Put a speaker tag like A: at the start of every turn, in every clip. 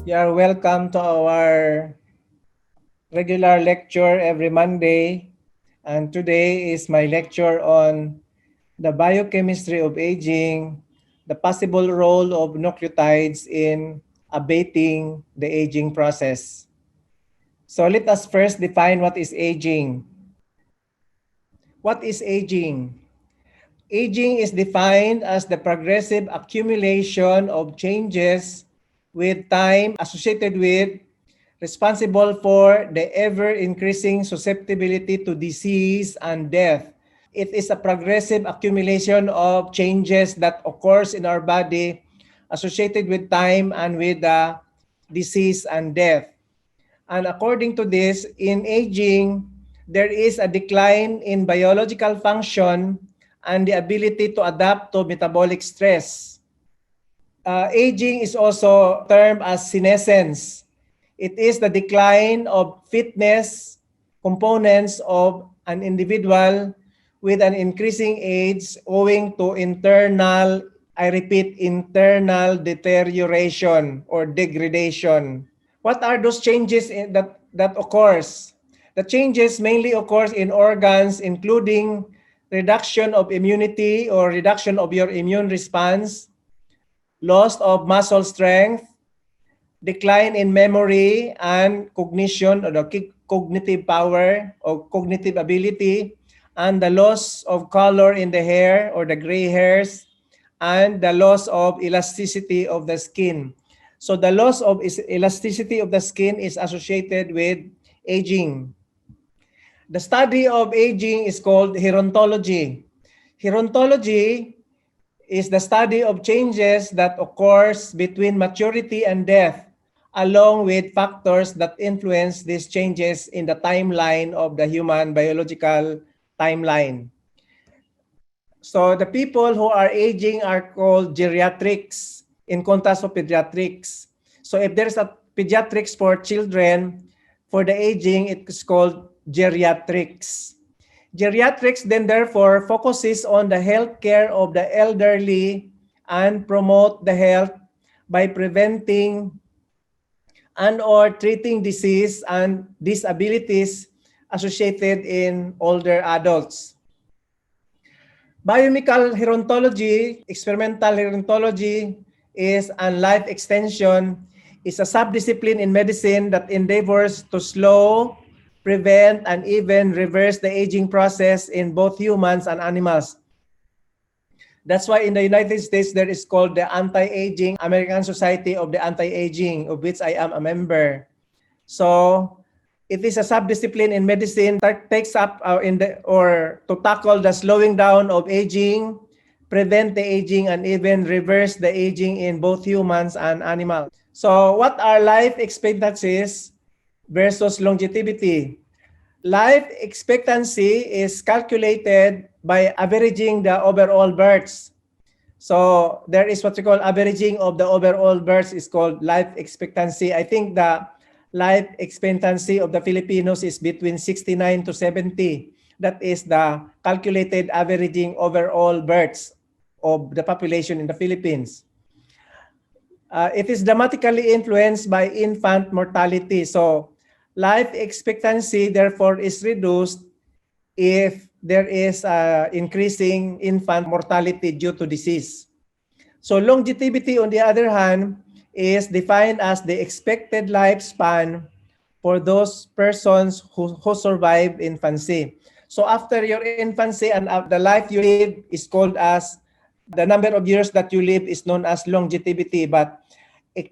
A: You are welcome to our regular lecture every Monday. And today is my lecture on the biochemistry of aging, the possible role of nucleotides in abating the aging process. So let us first define what is aging. What is aging? Aging is defined as the progressive accumulation of changes with time associated with responsible for the ever-increasing susceptibility to disease and death. It is a progressive accumulation of changes that occurs in our body associated with time and with disease and death. And according to this, in aging, there is a decline in biological function and the ability to adapt to metabolic stress. Aging is also termed as senescence. It is the decline of fitness components of an individual with an increasing age owing to internal, I repeat, internal deterioration or degradation. What are those changes that occurs? The changes mainly occurs in organs including reduction of immunity or reduction of your immune response, loss of muscle strength, decline in memory and cognition or the cognitive power or cognitive ability, and the loss of color in the hair or the gray hairs, and the loss of elasticity of the skin. So the loss of elasticity of the skin is associated with aging. The study of aging is called gerontology. Gerontology is the study of changes that occurs between maturity and death, along with factors that influence these changes in the timeline of the human biological timeline. So the people who are aging are called geriatrics in contrast to pediatrics. So if there's a pediatrics for children, for the aging, it's called geriatrics. Geriatrics then therefore focuses on the health care of the elderly and promote the health by preventing and or treating disease and disabilities associated in older adults. Biochemical gerontology, experimental gerontology is and life extension is a subdiscipline in medicine that endeavors to slow, prevent, and even reverse the aging process in both humans and animals. That's why in the United States, there is called the Anti-Aging American Society of the Anti-Aging, of which I am a member. So it is a subdiscipline in medicine that takes up to tackle the slowing down of aging, prevent the aging, and even reverse the aging in both humans and animals. So what are life expectancies versus longevity? Life expectancy is calculated by averaging the overall births. So there is what we call averaging of the overall births is called life expectancy. I think the life expectancy of the Filipinos is between 69 to 70. That is the calculated averaging overall births of the population in the Philippines. It is dramatically influenced by infant mortality. So life expectancy therefore is reduced if there is increasing infant mortality due to disease. So longevity, on the other hand, is defined as the expected lifespan for those persons who survive infancy. So after your infancy and the life you live is called as the number of years that you live is known as longevity, but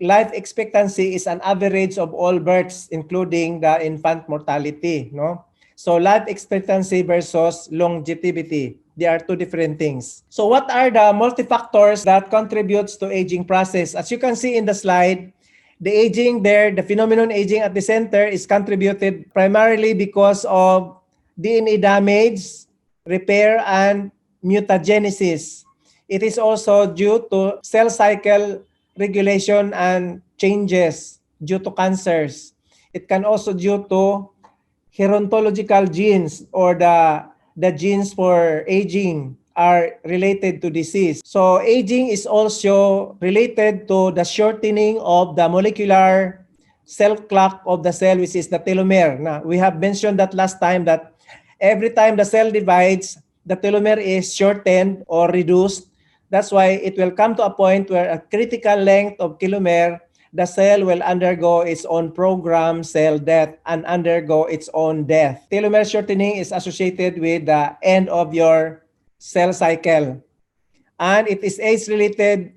A: life expectancy is an average of all births, including the infant mortality. No? So life expectancy versus longevity, they are two different things. So what are the multifactors that contributes to aging process? As you can see in the slide, the aging there, the phenomenon aging at the center is contributed primarily because of DNA damage, repair, and mutagenesis. It is also due to cell cycle regulation and changes due to cancers. It can also due to gerontological genes or the genes for aging are related to disease. So aging is also related to the shortening of the molecular cell clock of the cell, which is the telomere. Now, we have mentioned that last time that every time the cell divides, the telomere is shortened or reduced. That's why it will come to a point where a critical length of telomere, the cell will undergo its own programmed cell death and undergo its own death. Telomere shortening is associated with the end of your cell cycle. And it is age-related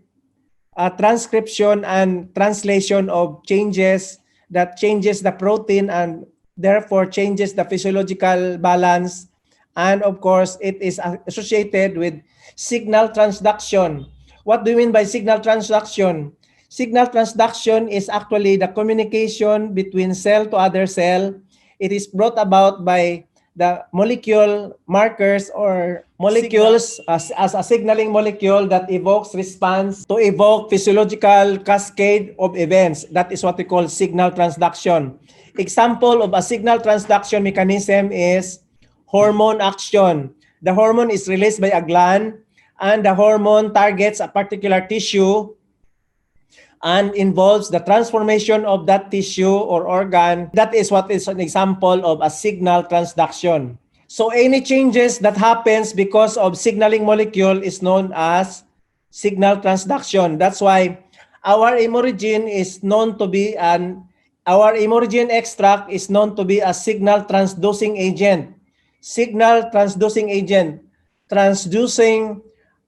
A: transcription and translation of changes that changes the protein and therefore changes the physiological balance. And of course, it is associated with signal transduction. What do you mean by signal transduction? Signal transduction is actually the communication between cell to other cell. It is brought about by the molecule markers or molecules as a signaling molecule that evokes response to evoke physiological cascade of events. That is what we call signal transduction. Example of a signal transduction mechanism is hormone action. The hormone is released by a gland and the hormone targets a particular tissue and involves the transformation of that tissue or organ. That is what is an example of a signal transduction. So any changes that happens because of signaling molecule is known as signal transduction. That's why our imorigin is known to be our imorigin extract is known to be a signal transducing agent. Signal transducing agent, transducing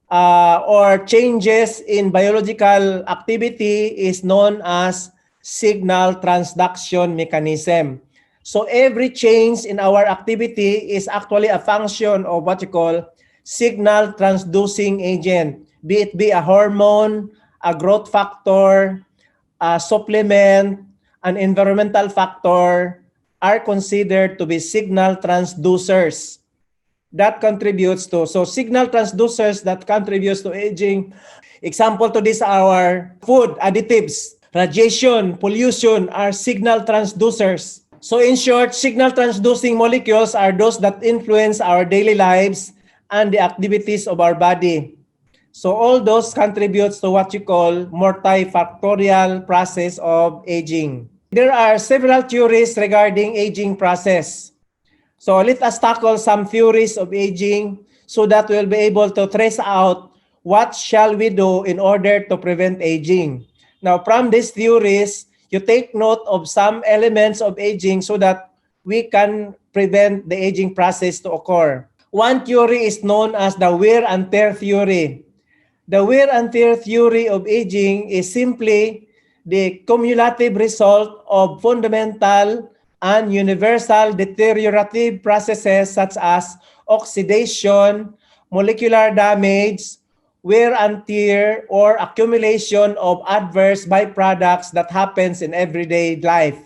A: or changes in biological activity is known as signal transduction mechanism. So every change in our activity is actually a function of what you call signal transducing agent, be it be a hormone, a growth factor, a supplement, an environmental factor are considered to be signal transducers that contributes to. So signal transducers that contributes to aging. Example to this are food additives, radiation, pollution are signal transducers. So in short, signal transducing molecules are those that influence our daily lives and the activities of our body. So all those contributes to what you call multifactorial process of aging. There are several theories regarding aging process. So let us tackle some theories of aging so that we'll be able to trace out what shall we do in order to prevent aging. Now, from these theories, you take note of some elements of aging so that we can prevent the aging process to occur. One theory is known as the wear and tear theory. The wear and tear theory of aging is simply the cumulative result of fundamental and universal deteriorative processes such as oxidation, molecular damage, wear and tear, or accumulation of adverse byproducts that happens in everyday life.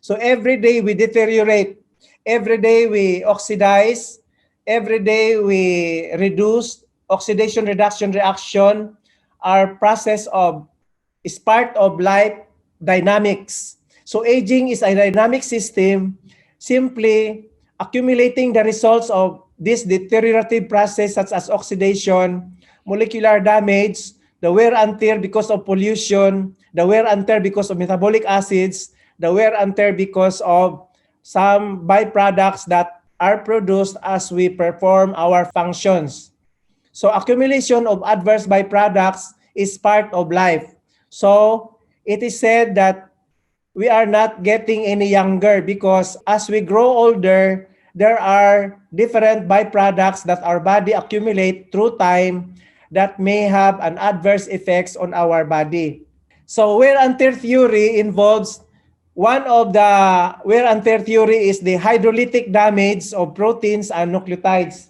A: So every day we deteriorate, every day we oxidize, every day we reduce. Oxidation reduction reaction are process of is part of life dynamics. So aging is a dynamic system, simply accumulating the results of this deteriorative process such as oxidation, molecular damage, the wear and tear because of pollution, the wear and tear because of metabolic acids, the wear and tear because of some byproducts that are produced as we perform our functions. So accumulation of adverse byproducts is part of life. So it is said that we are not getting any younger because as we grow older, there are different byproducts that our body accumulate through time that may have an adverse effects on our body. So wear and tear theory involves one of the wear and tear theory is the hydrolytic damage of proteins and nucleotides.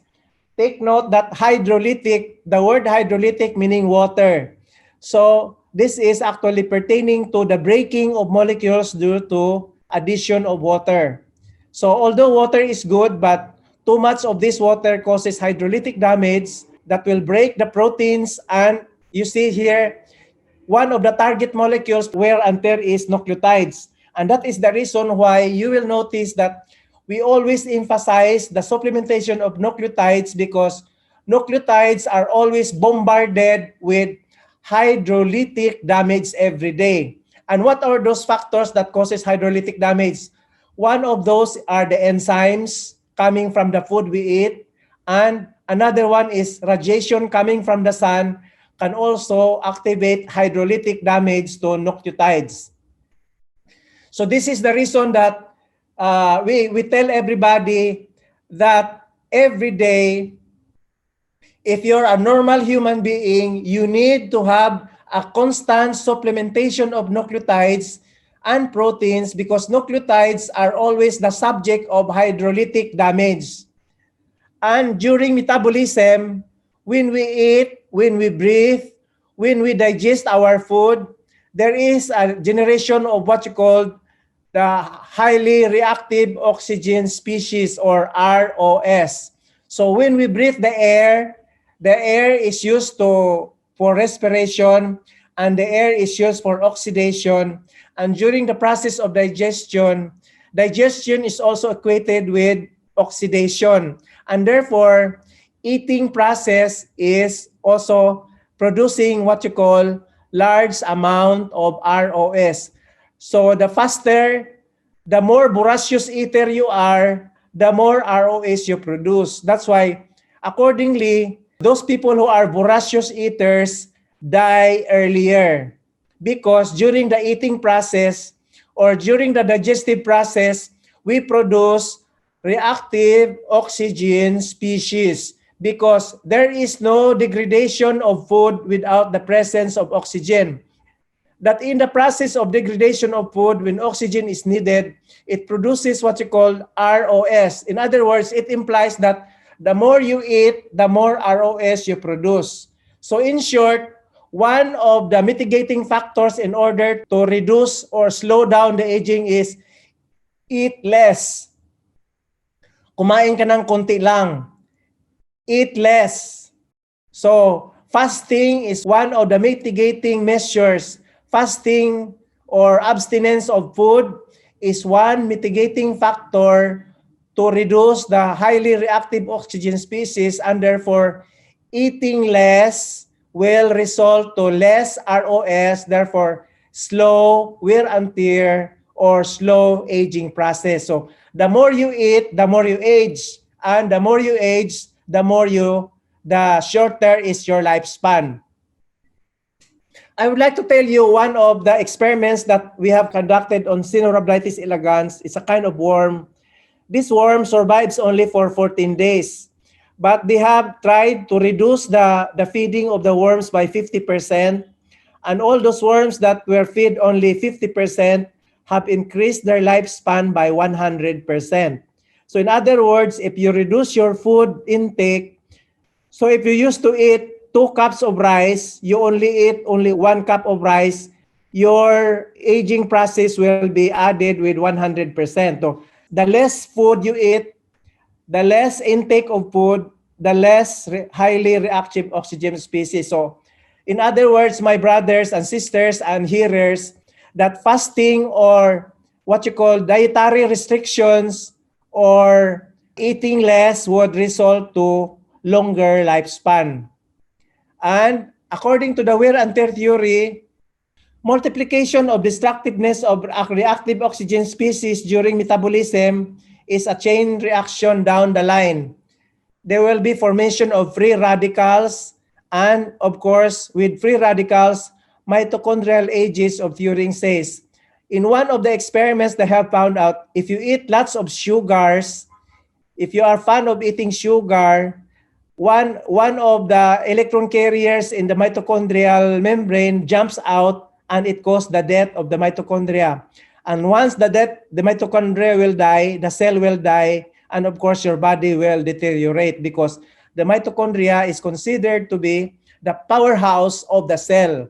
A: Take note that hydrolytic, the word hydrolytic meaning water. So this is actually pertaining to the breaking of molecules due to addition of water. So although water is good, but too much of this water causes hydrolytic damage that will break the proteins. And you see here, one of the target molecules wear and tear is nucleotides. And that is the reason why you will notice that we always emphasize the supplementation of nucleotides because nucleotides are always bombarded with hydrolytic damage every day. And what are those factors that causes hydrolytic damage? One of those are the enzymes coming from the food we eat, and another one is radiation coming from the sun can also activate hydrolytic damage to nucleotides. So this is the reason that we tell everybody that every day, if you're a normal human being, you need to have a constant supplementation of nucleotides and proteins because nucleotides are always the subject of hydrolytic damage. And during metabolism, when we eat, when we breathe, when we digest our food, there is a generation of what you call the highly reactive oxygen species or ROS. So when we breathe the air is used for respiration and the air is used for oxidation. And during the process of digestion is also equated with oxidation. And therefore, eating process is also producing what you call large amount of ROS. So the faster, the more voracious eater you are, the more ROS you produce. That's why, accordingly, those people who are voracious eaters die earlier because during the eating process or during the digestive process, we produce reactive oxygen species because there is no degradation of food without the presence of oxygen. That in the process of degradation of food, when oxygen is needed, it produces what you call ROS. In other words, it implies that the more you eat, the more ROS you produce. So in short, one of the mitigating factors in order to reduce or slow down the aging is eat less. Kumain ka ng konti lang. Eat less. So fasting is one of the mitigating measures. Fasting or abstinence of food is one mitigating factor to reduce the highly reactive oxygen species, and therefore eating less will result to less ROS, therefore slow wear and tear or slow aging process. So the more you eat, the more you age, and the more you age, the shorter is your lifespan. I would like to tell you one of the experiments that we have conducted on Caenorhabditis elegans. It's a kind of worm. This worm survives only for 14 days. But they have tried to reduce the feeding of the worms by 50%. And all those worms that were fed only 50% have increased their lifespan by 100%. So in other words, if you reduce your food intake, so if you used to eat 2 cups of rice, you only eat only 1 cup of rice, your aging process will be added with 100%. So the less food you eat, the less intake of food, the less highly reactive oxygen species. So in other words, my brothers and sisters and hearers, that fasting or what you call dietary restrictions or eating less would result to longer lifespan. And according to the wear and tear theory, multiplication of destructiveness of reactive oxygen species during metabolism is a chain reaction down the line. There will be formation of free radicals, and of course, with free radicals, mitochondrial ages of Turing says. In one of the experiments they have found out, if you eat lots of sugars, if you are fond of eating sugar, one of the electron carriers in the mitochondrial membrane jumps out and it causes the death of the mitochondria. And once the mitochondria will die, the cell will die, and of course your body will deteriorate because the mitochondria is considered to be the powerhouse of the cell.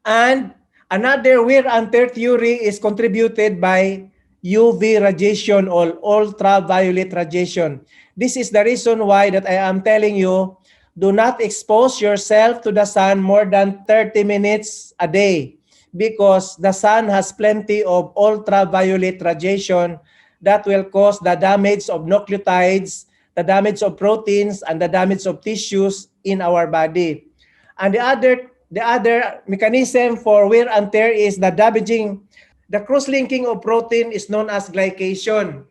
A: And another wear and tear theory is contributed by UV radiation or ultraviolet radiation. This is the reason why that I am telling you, do not expose yourself to the sun more than 30 minutes a day because the sun has plenty of ultraviolet radiation that will cause the damage of nucleotides, the damage of proteins and the damage of tissues in our body. And the other mechanism for wear and tear is the damaging. The cross-linking of protein is known as glycation.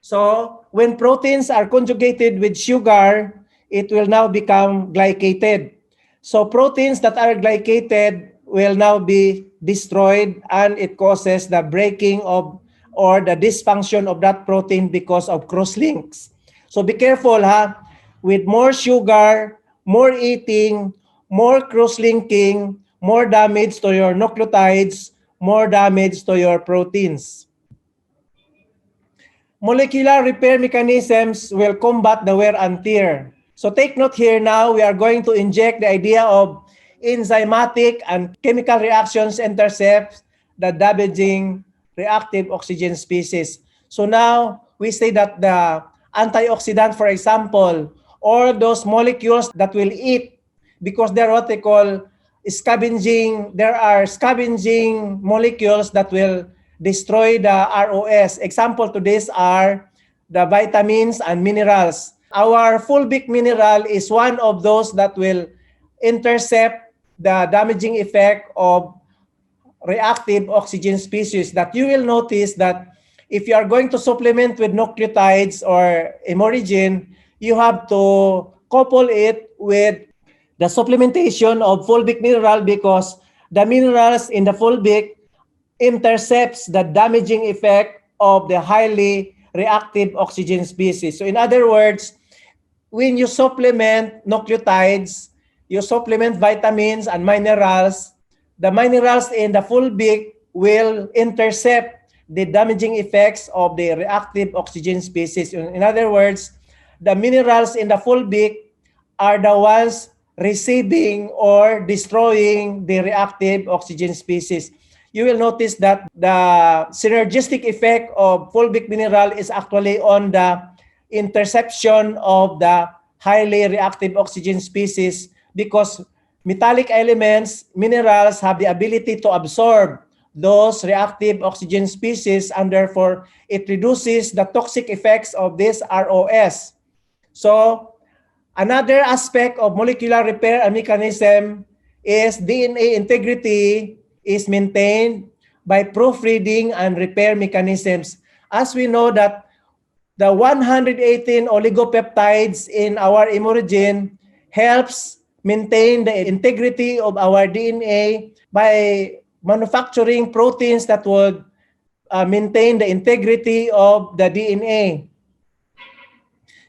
A: So when proteins are conjugated with sugar, it will now become glycated. So proteins that are glycated will now be destroyed, and it causes the breaking of or the dysfunction of that protein because of cross-links. So be careful, with more sugar, more eating, more cross-linking, more damage to your nucleotides, more damage to your proteins. Molecular repair mechanisms will combat the wear and tear. So take note here now, we are going to inject the idea of enzymatic and chemical reactions intercept the damaging reactive oxygen species. So now we say that the antioxidant, for example, or those molecules that will eat, because they're what they call scavenging, there are scavenging molecules that will destroy the ROS. Example to this are the vitamins and minerals. Our fulvic mineral is one of those that will intercept the damaging effect of reactive oxygen species. That you will notice that if you are going to supplement with nucleotides or hemogen, you have to couple it with the supplementation of fulvic mineral, because the minerals in the fulvic intercepts the damaging effect of the highly reactive oxygen species. So in other words, when you supplement nucleotides, you supplement vitamins and minerals, the minerals in the fulvic will intercept the damaging effects of the reactive oxygen species. In other words, the minerals in the fulvic are the ones receiving or destroying the reactive oxygen species. You will notice that the synergistic effect of fulvic mineral is actually on the interception of the highly reactive oxygen species, because metallic elements, minerals, have the ability to absorb those reactive oxygen species, and therefore it reduces the toxic effects of this ROS. So another aspect of molecular repair mechanism is DNA integrity is maintained by proofreading and repair mechanisms. As we know that the 118 oligopeptides in our hemogen helps maintain the integrity of our DNA by manufacturing proteins that would maintain the integrity of the DNA.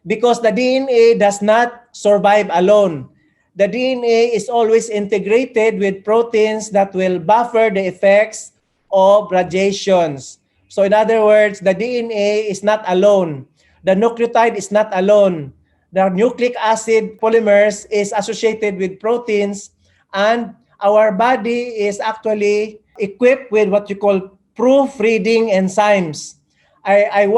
A: Because the DNA does not survive alone. The DNA is always integrated with proteins that will buffer the effects of radiations. So in other words, the DNA is not alone. The nucleotide is not alone. The nucleic acid polymers is associated with proteins, and our body is actually equipped with what you call proofreading enzymes. I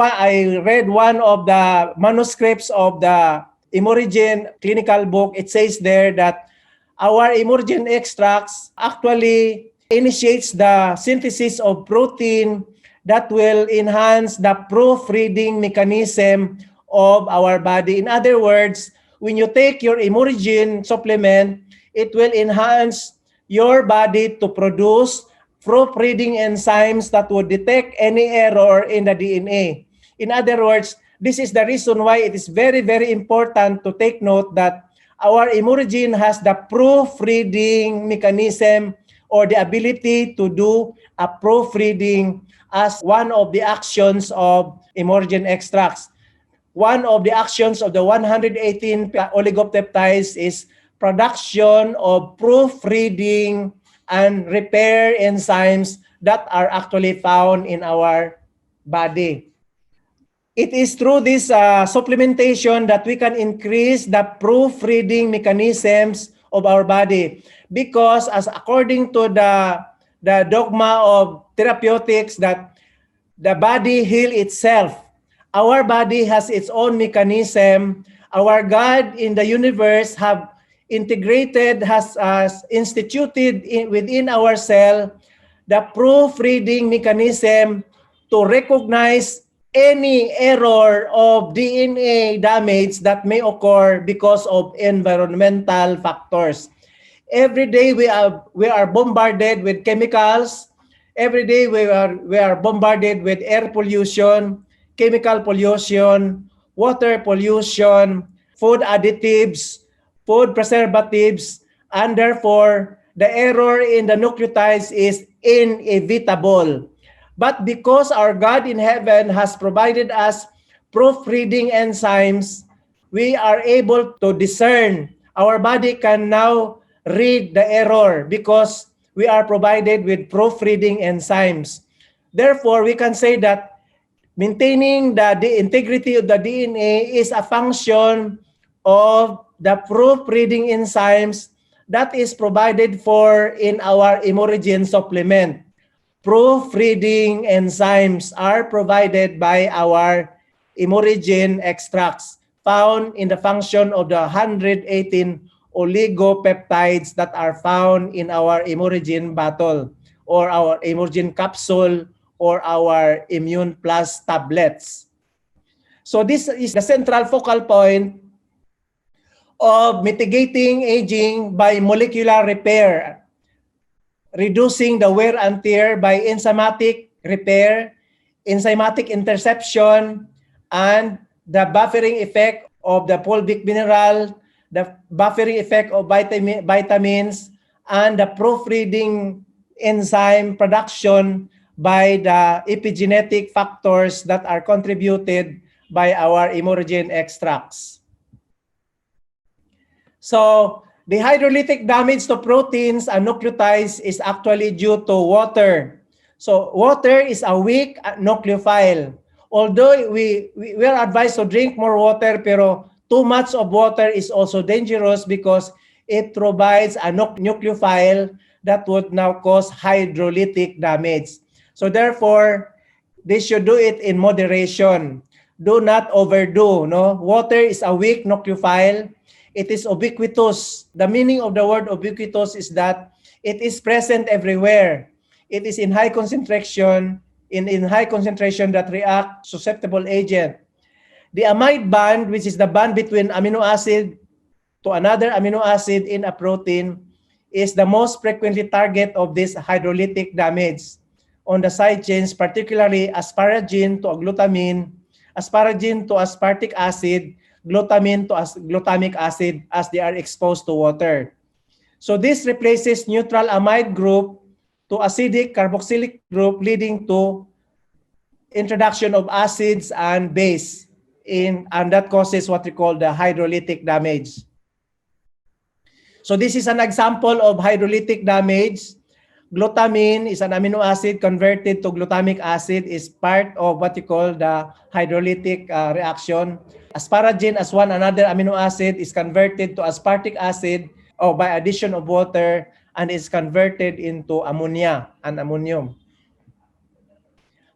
A: read one of the manuscripts of the hemogen clinical book. It says there that our hemogen extracts actually initiates the synthesis of protein that will enhance the proofreading mechanism of our body. In other words, when you take your hemogen supplement, it will enhance your body to produce proofreading enzymes that would detect any error in the DNA. In other words, this is the reason why it is very, very important to take note that our hemogen has the proofreading mechanism, or the ability to do a proofreading as one of the actions of hemogen extracts. One of the actions of the 118 oligopeptides is production of proofreading and repair enzymes that are actually found in our body. It is through this supplementation that we can increase the proofreading mechanisms of our body, because as according to the dogma of therapeutics that the body heals itself, our body has its own mechanism. Our God in the universe have integrated, has instituted within our cell the proofreading mechanism to recognize any error of DNA damage that may occur because of environmental factors. Every day we are bombarded with chemicals. Every day we are bombarded with air pollution, chemical pollution, water pollution, food additives, food preservatives, and therefore the error in the nucleotides is inevitable. But because our God in heaven has provided us proofreading enzymes, we are able to discern. Our body can now read the error because we are provided with proofreading enzymes. Therefore, we can say that maintaining the integrity of the DNA is a function of the proofreading enzymes that is provided for in our Immunogen supplement. Proofreading enzymes are provided by our Immunogen extracts found in the function of the 118 oligopeptides that are found in our Immunogen bottle or our Immunogen capsule or our Immune Plus tablets. So this is the central focal point of mitigating aging by molecular repair, reducing the wear and tear by enzymatic repair, enzymatic interception, and the buffering effect of the fulvic mineral, the buffering effect of vitamins, and the proofreading enzyme production by the epigenetic factors that are contributed by our Immunogen extracts. So, the hydrolytic damage to proteins and nucleotides is actually due to water. So, water is a weak nucleophile. Although we are advised to drink more water, pero too much of water is also dangerous because it provides a nucleophile that would now cause hydrolytic damage. So therefore, they should do it in moderation. Do not overdo. No? Water is a weak nucleophile. It is ubiquitous. The meaning of the word ubiquitous is that it is present everywhere. It is in high concentration, in high concentration that react susceptible agent. The amide band, which is the band between amino acid to another amino acid in a protein, is the most frequently target of this hydrolytic damage on the side chains, particularly asparagine to glutamine, asparagine to aspartic acid, glutamine to glutamic acid as they are exposed to water. So this replaces neutral amide group to acidic carboxylic group, leading to introduction of acids and base, and that causes what we call the hydrolytic damage. So this is an example of hydrolytic damage. Glutamine is an amino acid converted to glutamic acid, is part of what you call the hydrolytic reaction. Asparagine as another amino acid is converted to aspartic acid by addition of water and is converted into ammonia and ammonium.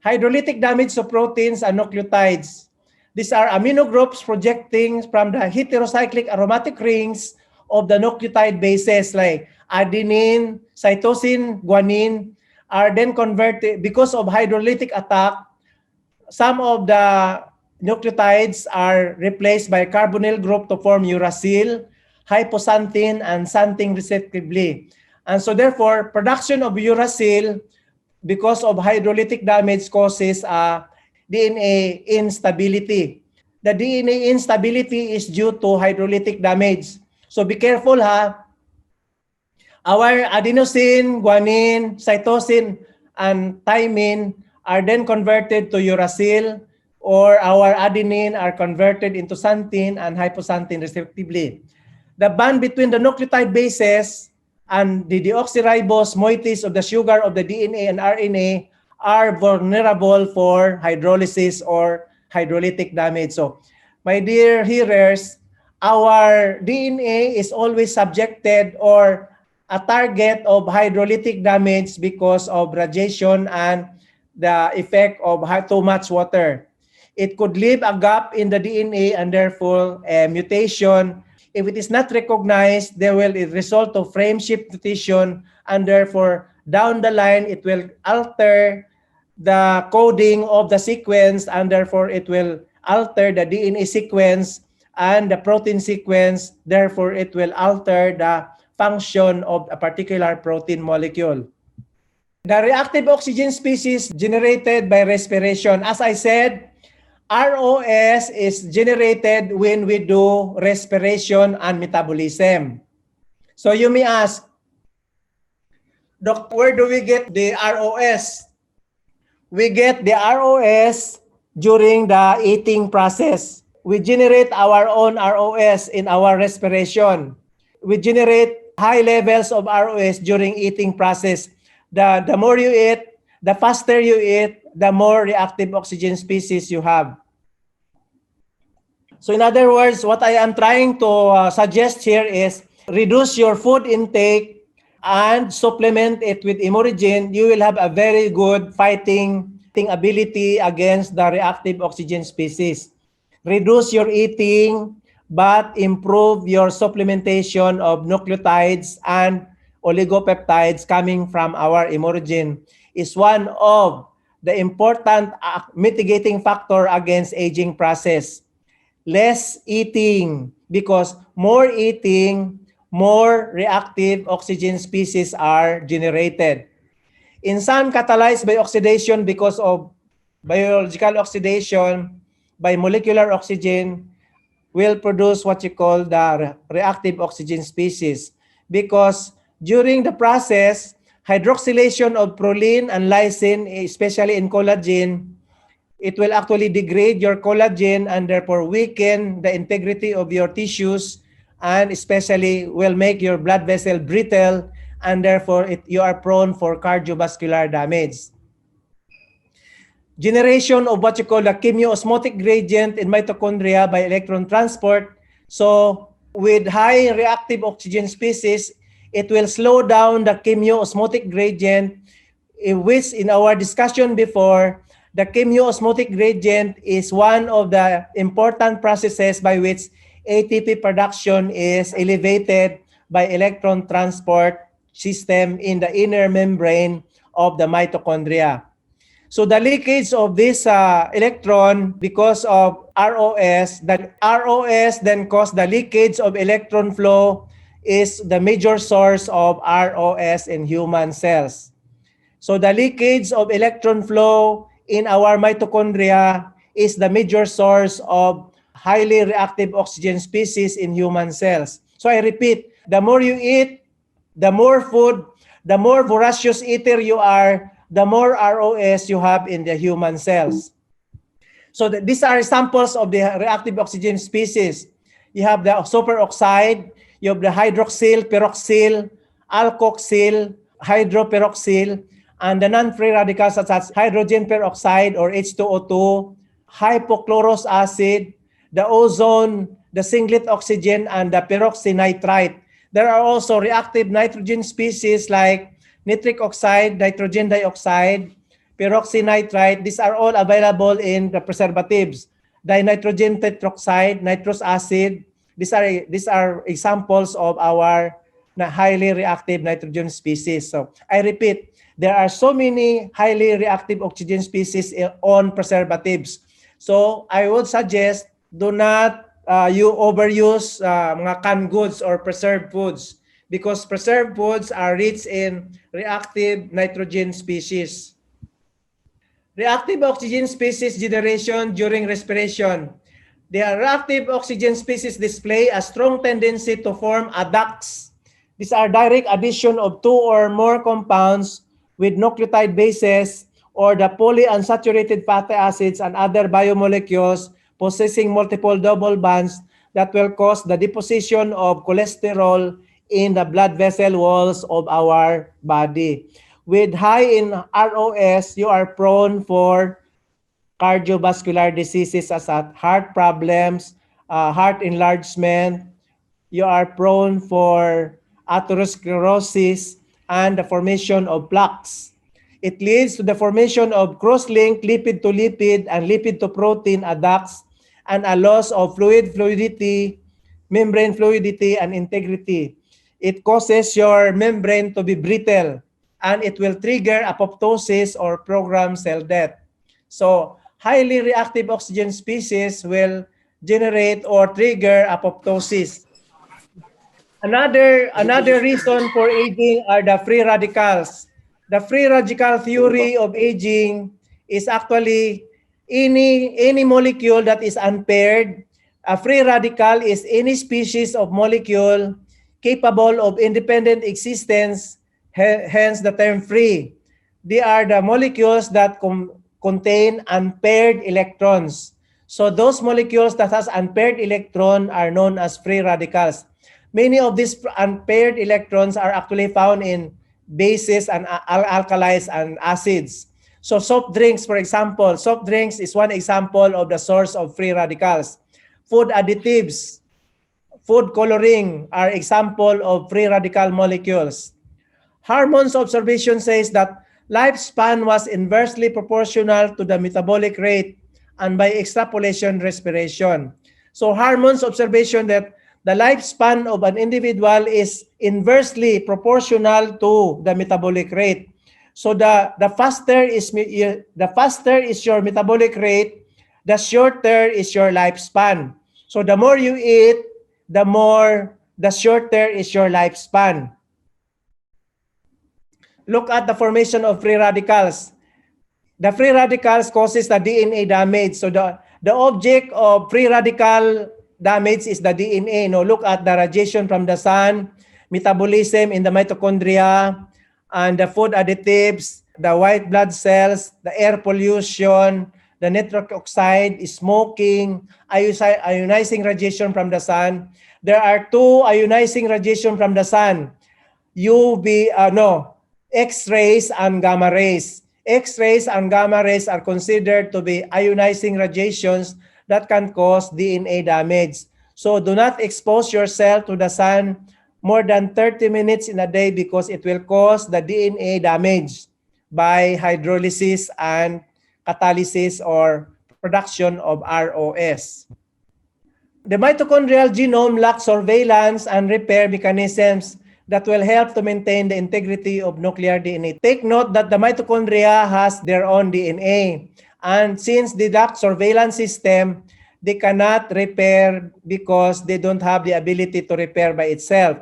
A: Hydrolytic damage to proteins and nucleotides. These are amino groups projecting from the heterocyclic aromatic rings of the nucleotide bases like adenine, cytosine, guanine are then converted because of hydrolytic attack. Some of the nucleotides are replaced by carbonyl group to form uracil, hypoxanthine, and xanthine respectively. And so therefore, production of uracil because of hydrolytic damage causes DNA instability. The DNA instability is due to hydrolytic damage. So be careful ha. Our adenosine, guanine, cytosine, and thymine are then converted to uracil, or our adenine are converted into xanthine and hypoxanthine respectively. The bond between the nucleotide bases and the deoxyribose moieties of the sugar of the DNA and RNA are vulnerable for hydrolysis or hydrolytic damage. So, my dear hearers, our DNA is always subjected or a target of hydrolytic damage because of radiation and the effect of too much water. It could leave a gap in the DNA and therefore a mutation. If it is not recognized, there will result of frame shift mutation, and therefore down the line it will alter the coding of the sequence, and therefore it will alter the DNA sequence and the protein sequence. Therefore, it will alter the function of a particular protein molecule. The reactive oxygen species generated by respiration. As I said, ROS is generated when we do respiration and metabolism. So you may ask, Doc, where do we get the ROS? We get the ROS during the eating process. We generate our own ROS in our respiration. We generate high levels of ROS during eating process. The more you eat, the faster you eat, the more reactive oxygen species you have. So in other words, what I am trying to suggest here is reduce your food intake and supplement it with Imorigin. You will have a very good fighting ability against the reactive oxygen species. Reduce your eating, but improve your supplementation of nucleotides and oligopeptides coming from our Imorigin is one of the important mitigating factor against aging process. Less eating, because more eating, more reactive oxygen species are generated. Enzyme catalyzed by oxidation because of biological oxidation by molecular oxygen will produce what you call the reactive oxygen species, because during the process, hydroxylation of proline and lysine, especially in collagen, it will actually degrade your collagen and therefore weaken the integrity of your tissues, and especially will make your blood vessel brittle, and therefore you are prone for cardiovascular damage. Generation of what you call the chemiosmotic gradient in mitochondria by electron transport. So with high reactive oxygen species, it will slow down the chemiosmotic gradient, which in our discussion before, the chemiosmotic gradient is one of the important processes by which ATP production is elevated by electron transport system in the inner membrane of the mitochondria. So the leakage of this electron because of ROS, that ROS then cause the leakage of electron flow is the major source of ROS in human cells. So the leakage of electron flow in our mitochondria is the major source of highly reactive oxygen species in human cells. So I repeat, the more you eat, the more food, the more voracious eater you are, the more ROS you have in the human cells. So these are samples of the reactive oxygen species. You have the superoxide, you have the hydroxyl, peroxyl, alkoxyl, hydroperoxyl, and the non-free radicals such as hydrogen peroxide or H2O2, hypochlorous acid, the ozone, the singlet oxygen, and the peroxynitrite. There are also reactive nitrogen species like nitric oxide, nitrogen dioxide, peroxynitrite. These are all available in the preservatives. Dinitrogen tetroxide, nitrous acid. These are examples of our highly reactive nitrogen species. So I repeat, there are so many highly reactive oxygen species on preservatives. So I would suggest do not you overuse mga canned goods or preserved foods, because preserved foods are rich in reactive nitrogen species. Reactive oxygen species generation during respiration. The reactive oxygen species display a strong tendency to form adducts. These are direct addition of two or more compounds with nucleotide bases or the polyunsaturated fatty acids and other biomolecules possessing multiple double bonds that will cause the deposition of cholesterol in the blood vessel walls of our body. With high in ROS, you are prone for cardiovascular diseases such as heart problems, heart enlargement. You are prone for atherosclerosis and the formation of plaques. It leads to the formation of cross-linked lipid to lipid and lipid to protein adducts and a loss of fluidity, membrane fluidity, and integrity. It causes your membrane to be brittle. and it will trigger apoptosis or program cell death. So highly reactive oxygen species will generate or trigger apoptosis. Another reason for aging are the free radicals. The free radical theory of aging is actually any molecule that is unpaired. A free radical is any species of molecule capable of independent existence, hence the term free. They are the molecules that contain unpaired electrons. So those molecules that has unpaired electron are known as free radicals. Many of these unpaired electrons are actually found in bases and alkalis and acids. So soft drinks, for example, soft drinks is one example of the source of free radicals. Food additives, food coloring are example of free radical molecules. Harmon's observation says that lifespan was inversely proportional to the metabolic rate and by extrapolation respiration. So Harmon's observation that the lifespan of an individual is inversely proportional to the metabolic rate. So the faster is your metabolic rate, the shorter is your lifespan. So the more you eat, the shorter is your lifespan. Look at the formation of free radicals. The free radicals causes the DNA damage. So the object of free radical damage is the DNA. No, look at the radiation from the sun, metabolism in the mitochondria, and the food additives, the white blood cells, the air pollution, the nitric oxide, smoking, ionizing radiation from the sun. There are two ionizing radiation from the sun, X-rays and gamma rays. X-rays and gamma rays are considered to be ionizing radiations that can cause DNA damage. So do not expose yourself to the sun more than 30 minutes in a day because it will cause the DNA damage by hydrolysis and catalysis or production of ROS. The mitochondrial genome lacks surveillance and repair mechanisms that will help to maintain the integrity of nuclear DNA. Take note that the mitochondria has their own DNA. And since they lack surveillance system, they cannot repair because they don't have the ability to repair by itself.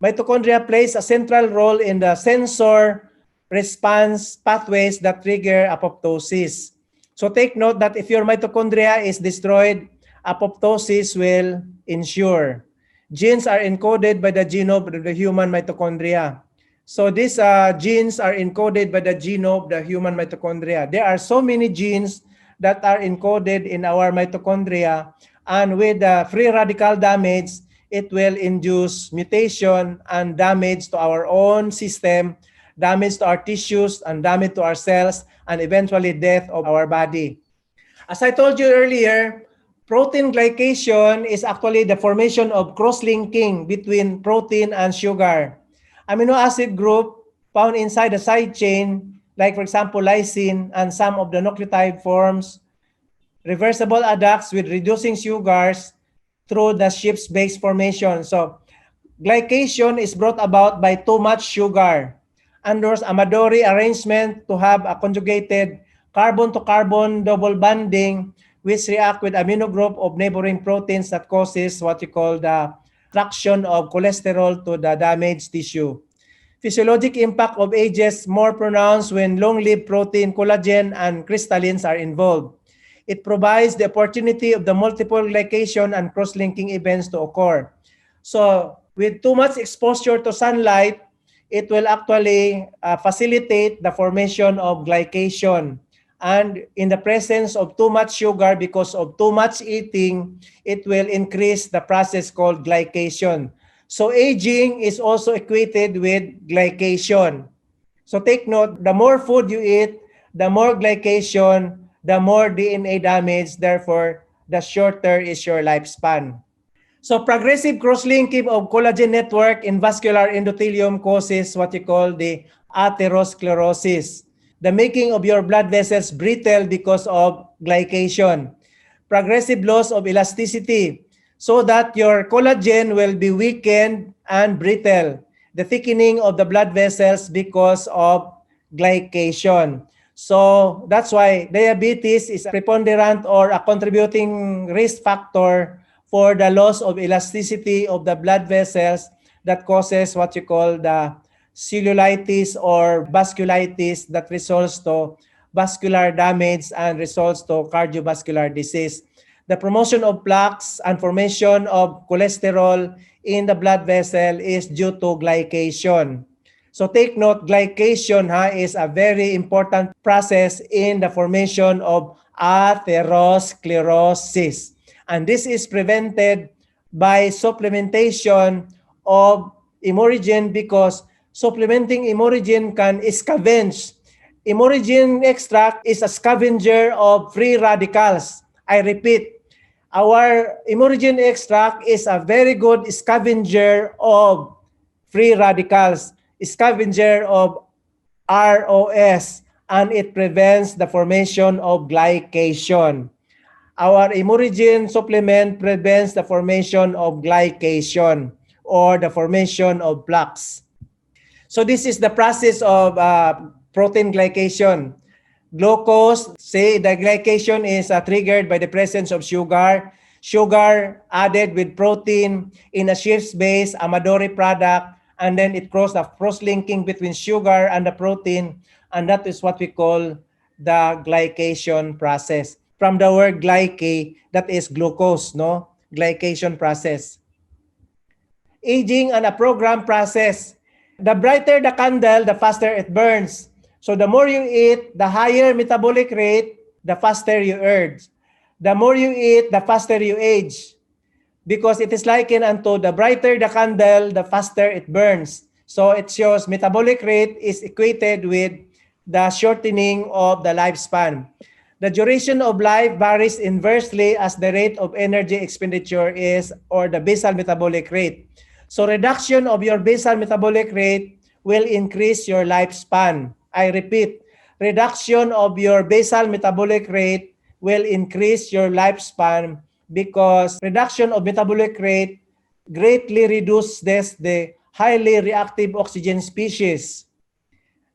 A: Mitochondria plays a central role in the sensor response pathways that trigger apoptosis. So take note that if your mitochondria is destroyed, apoptosis will ensure. Genes are encoded by the genome of the human mitochondria. So these genes are encoded by the genome of the human mitochondria. There are so many genes that are encoded in our mitochondria, and with the free radical damage, it will induce mutation and damage to our own system, damage to our tissues, and damage to our cells, and eventually death of our body. As I told you earlier, protein glycation is actually the formation of cross-linking between protein and sugar. Amino acid group found inside the side chain, like for example lysine and some of the nucleotide forms, reversible adducts with reducing sugars through the ship's base formation. So glycation is brought about by too much sugar. And there's Amadori arrangement to have a conjugated carbon-to-carbon double bonding which react with amino group of neighboring proteins that causes what you call the traction of cholesterol to the damaged tissue. Physiologic impact of age is more pronounced when long-lived protein, collagen, and crystallines are involved. It provides the opportunity of the multiple glycation and cross-linking events to occur. So with too much exposure to sunlight, it will actually facilitate the formation of glycation. And in the presence of too much sugar, because of too much eating, it will increase the process called glycation. So aging is also equated with glycation. So take note, the more food you eat, the more glycation, the more DNA damage, therefore, the shorter is your lifespan. So progressive cross-linking of collagen network in vascular endothelium causes what you call the atherosclerosis, the making of your blood vessels brittle because of glycation. Progressive loss of elasticity, so that your collagen will be weakened and brittle. the thickening of the blood vessels because of glycation. So that's why diabetes is a preponderant or a contributing risk factor for the loss of elasticity of the blood vessels that causes what you call the cellulitis or vasculitis that results to vascular damage and results to cardiovascular disease. The promotion of plaques and formation of cholesterol in the blood vessel is due to glycation. So take note, glycation is a very important process in the formation of atherosclerosis. And this is prevented by supplementation of imorigin because supplementing imorigin can scavenge. Imorigin extract is a scavenger of free radicals. I repeat, our imorigin extract is a very good scavenger of free radicals, scavenger of ROS, and it prevents the formation of glycation. Our imorigin supplement prevents the formation of glycation or the formation of plaques. So this is the process of protein glycation. Glucose, say the glycation is triggered by the presence of sugar. Sugar added with protein in a Schiff's base, Amadori product, and then it cross-linking between sugar and the protein, and that is what we call the glycation process. From the word glycate, that is glucose, no? Glycation process. Aging and a program process. The brighter the candle, the faster it burns. So the more you eat, the higher metabolic rate, the faster you age. The more you eat, the faster you age. Because it is likened unto the brighter the candle, the faster it burns. So it shows metabolic rate is equated with the shortening of the lifespan. The duration of life varies inversely as the rate of energy expenditure is, or the basal metabolic rate. So reduction of your basal metabolic rate will increase your lifespan. I repeat, reduction of your basal metabolic rate will increase your lifespan because reduction of metabolic rate greatly reduces the highly reactive oxygen species.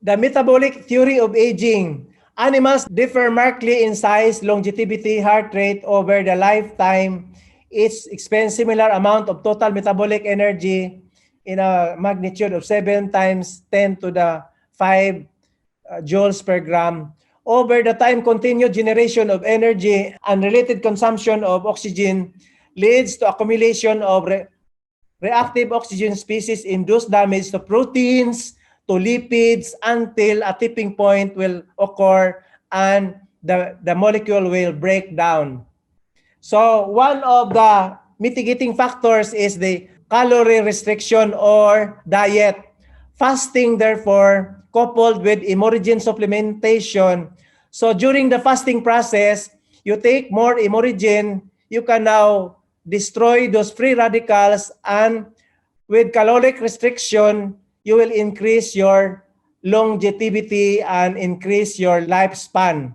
A: The metabolic theory of aging. Animals differ markedly in size, longevity, heart rate over the lifetime. Each expends similar amount of total metabolic energy in a magnitude of 7 times 10 to the 5 joules per gram. Over the time, continued generation of energy and related consumption of oxygen leads to accumulation of reactive oxygen species-induced damage to proteins, to lipids, until a tipping point will occur and the molecule will break down. So one of the mitigating factors is the calorie restriction or diet. Fasting, therefore, coupled with imorigin supplementation. So during the fasting process, you take more imorigin, you can now destroy those free radicals, and with caloric restriction, you will increase your longevity and increase your lifespan.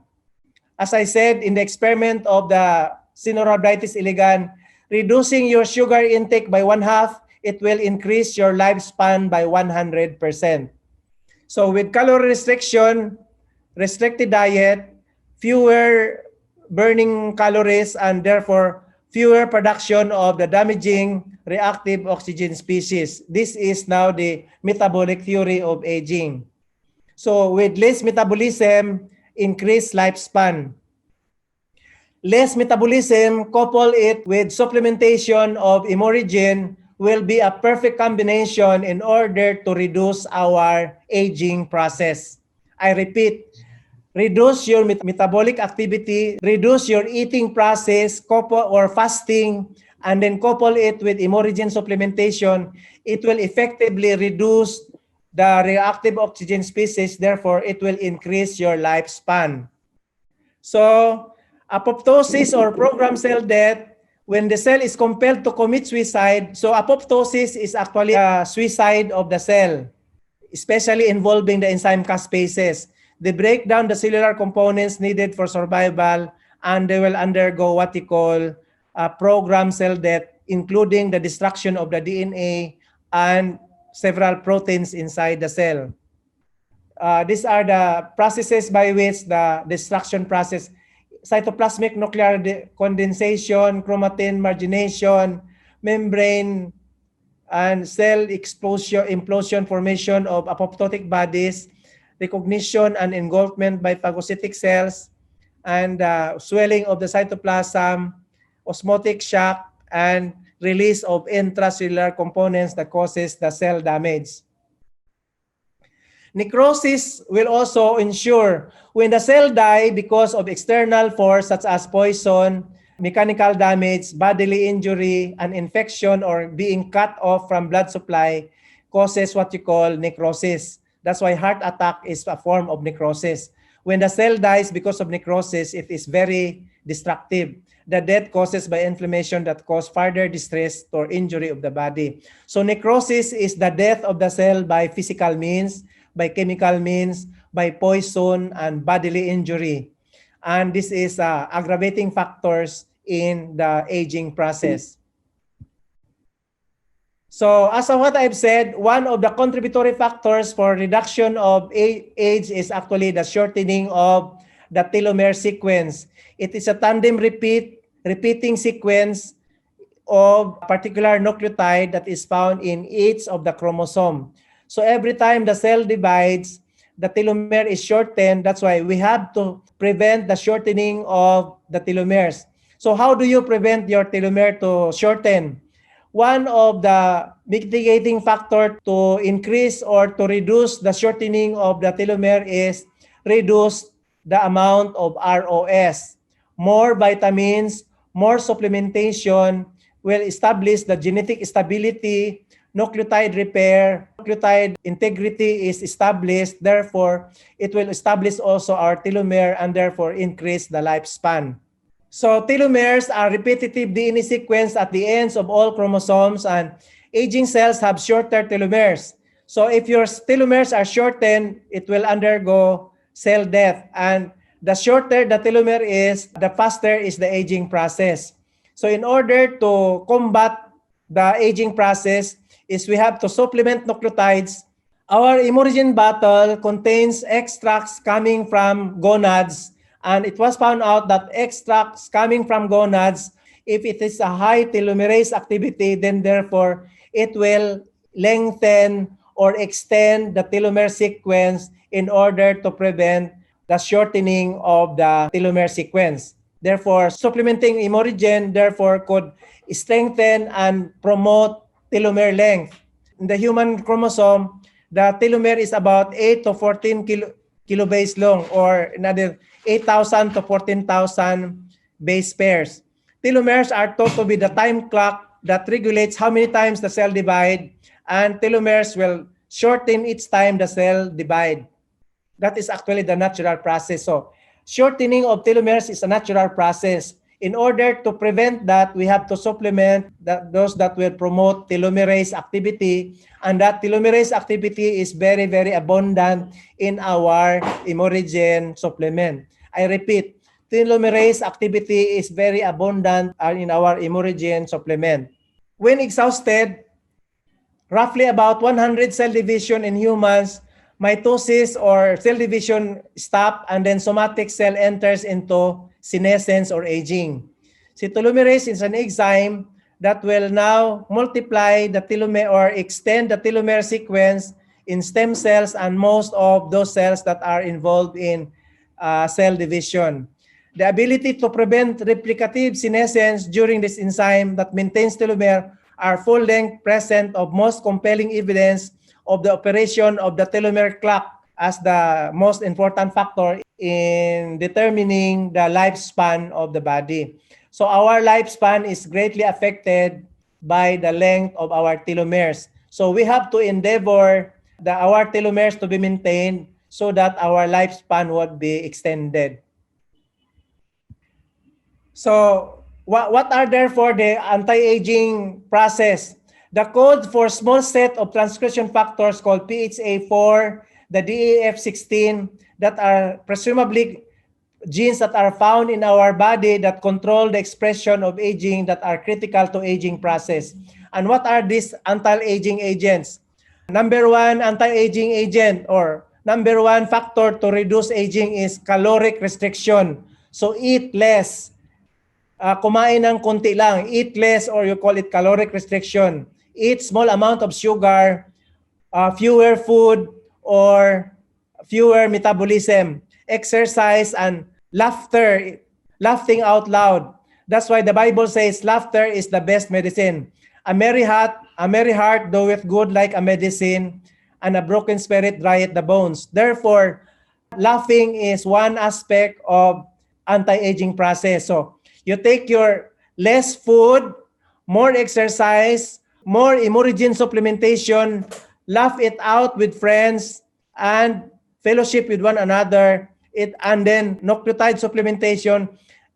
A: As I said in the experiment of the Sinorhabditis elegans, reducing your sugar intake by 1/2, it will increase your lifespan by 100%. So with calorie restriction, restricted diet, fewer burning calories, and therefore fewer production of the damaging reactive oxygen species. This is now the metabolic theory of aging. So with less metabolism, increased lifespan. Less metabolism, couple it with supplementation of imorigin, will be a perfect combination in order to reduce our aging process. I repeat, reduce your metabolic activity, reduce your eating process, couple or fasting, and then couple it with imorigin supplementation. It will effectively reduce the reactive oxygen species, therefore it will increase your lifespan. So apoptosis or programmed cell death, when the cell is compelled to commit suicide, so apoptosis is actually a suicide of the cell, especially involving the enzyme caspases. They break down the cellular components needed for survival, and they will undergo what we call programmed cell death, including the destruction of the DNA and several proteins inside the cell. These are the processes by which the destruction process, cytoplasmic nuclear condensation, chromatin margination, membrane and cell explosion, implosion, formation of apoptotic bodies, recognition and engulfment by phagocytic cells, and swelling of the cytoplasm, osmotic shock, and release of intracellular components that causes the cell damage. Necrosis will also ensure when the cell die because of external force such as poison, mechanical damage, bodily injury, an infection, or being cut off from blood supply causes what you call necrosis. That's why heart attack is a form of necrosis. When the cell dies because of necrosis, it is very destructive. The death causes by inflammation that cause further distress or injury of the body. So necrosis is the death of the cell by physical means, by chemical means, by poison, and bodily injury. And this is aggravating factors in the aging process. So as of what I've said, one of the contributory factors for reduction of age is actually the shortening of the telomere sequence. It is a tandem repeating sequence of a particular nucleotide that is found in each of the chromosome. So every time the cell divides, the telomere is shortened. That's why we have to prevent the shortening of the telomeres. So how do you prevent your telomere to shorten? One of the mitigating factor to increase or to reduce the shortening of the telomere is reduce the amount of ROS. More vitamins, more supplementation will establish the genetic stability, nucleotide repair, nucleotide integrity is established. Therefore, it will establish also our telomere and therefore increase the lifespan. So telomeres are repetitive DNA sequence at the ends of all chromosomes, and aging cells have shorter telomeres. So if your telomeres are shortened, it will undergo cell death. And the shorter the telomere is, the faster is the aging process. So in order to combat the aging process, is we have to supplement nucleotides. Our immunogen bottle contains extracts coming from gonads, and it was found out that extracts coming from gonads, if it is a high telomerase activity, then therefore it will lengthen or extend the telomere sequence in order to prevent the shortening of the telomere sequence. Therefore, supplementing immunogen therefore could strengthen and promote telomere length. In the human chromosome, the telomere is about 8 to 14 kilobase long, or another 8,000 to 14,000 base pairs. Telomeres are thought to be the time clock that regulates how many times the cell divide, and telomeres will shorten each time the cell divide. That is actually the natural process. So shortening of telomeres is a natural process. In order to prevent that, we have to supplement those that will promote telomerase activity, and that telomerase activity is very, very abundant in our immunogen supplement. I repeat, telomerase activity is very abundant in our immunogen supplement. When exhausted, roughly about 100 cell division in humans, mitosis or cell division stop, and then somatic cell enters into senescence or aging. Si telomerase is an enzyme that will now multiply the telomere or extend the telomere sequence in stem cells and most of those cells that are involved in cell division. The ability to prevent replicative senescence during this enzyme that maintains telomere are full-length present of most compelling evidence of the operation of the telomere clock as the most important factor in determining the lifespan of the body. So our lifespan is greatly affected by the length of our telomeres. So we have to endeavor our telomeres to be maintained so that our lifespan would be extended. So what are therefore the anti-aging process? The code for small set of transcription factors called PHA4, the DAF16, that are presumably genes that are found in our body that control the expression of aging that are critical to aging process. And what are these anti-aging agents? Number one anti-aging agent or number one factor to reduce aging is caloric restriction. So eat less. Kumain ng konti lang. Eat less or you call it caloric restriction. Eat small amount of sugar, fewer food or fewer metabolism. Exercise and laughter, laughing out loud. That's why the Bible says laughter is the best medicine. A merry heart doeth good like a medicine, and a broken spirit drieth the bones. Therefore, laughing is one aspect of anti-aging process. So, you take your less food, more exercise, more immunogen supplementation, laugh it out with friends, and fellowship with one another. And then nucleotide supplementation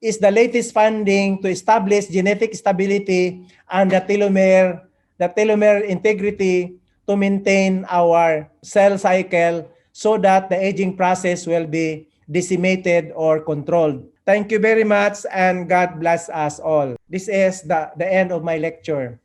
A: is the latest finding to establish genetic stability and the telomere integrity to maintain our cell cycle so that the aging process will be decimated or controlled. Thank you very much and God bless us all. This is the end of my lecture.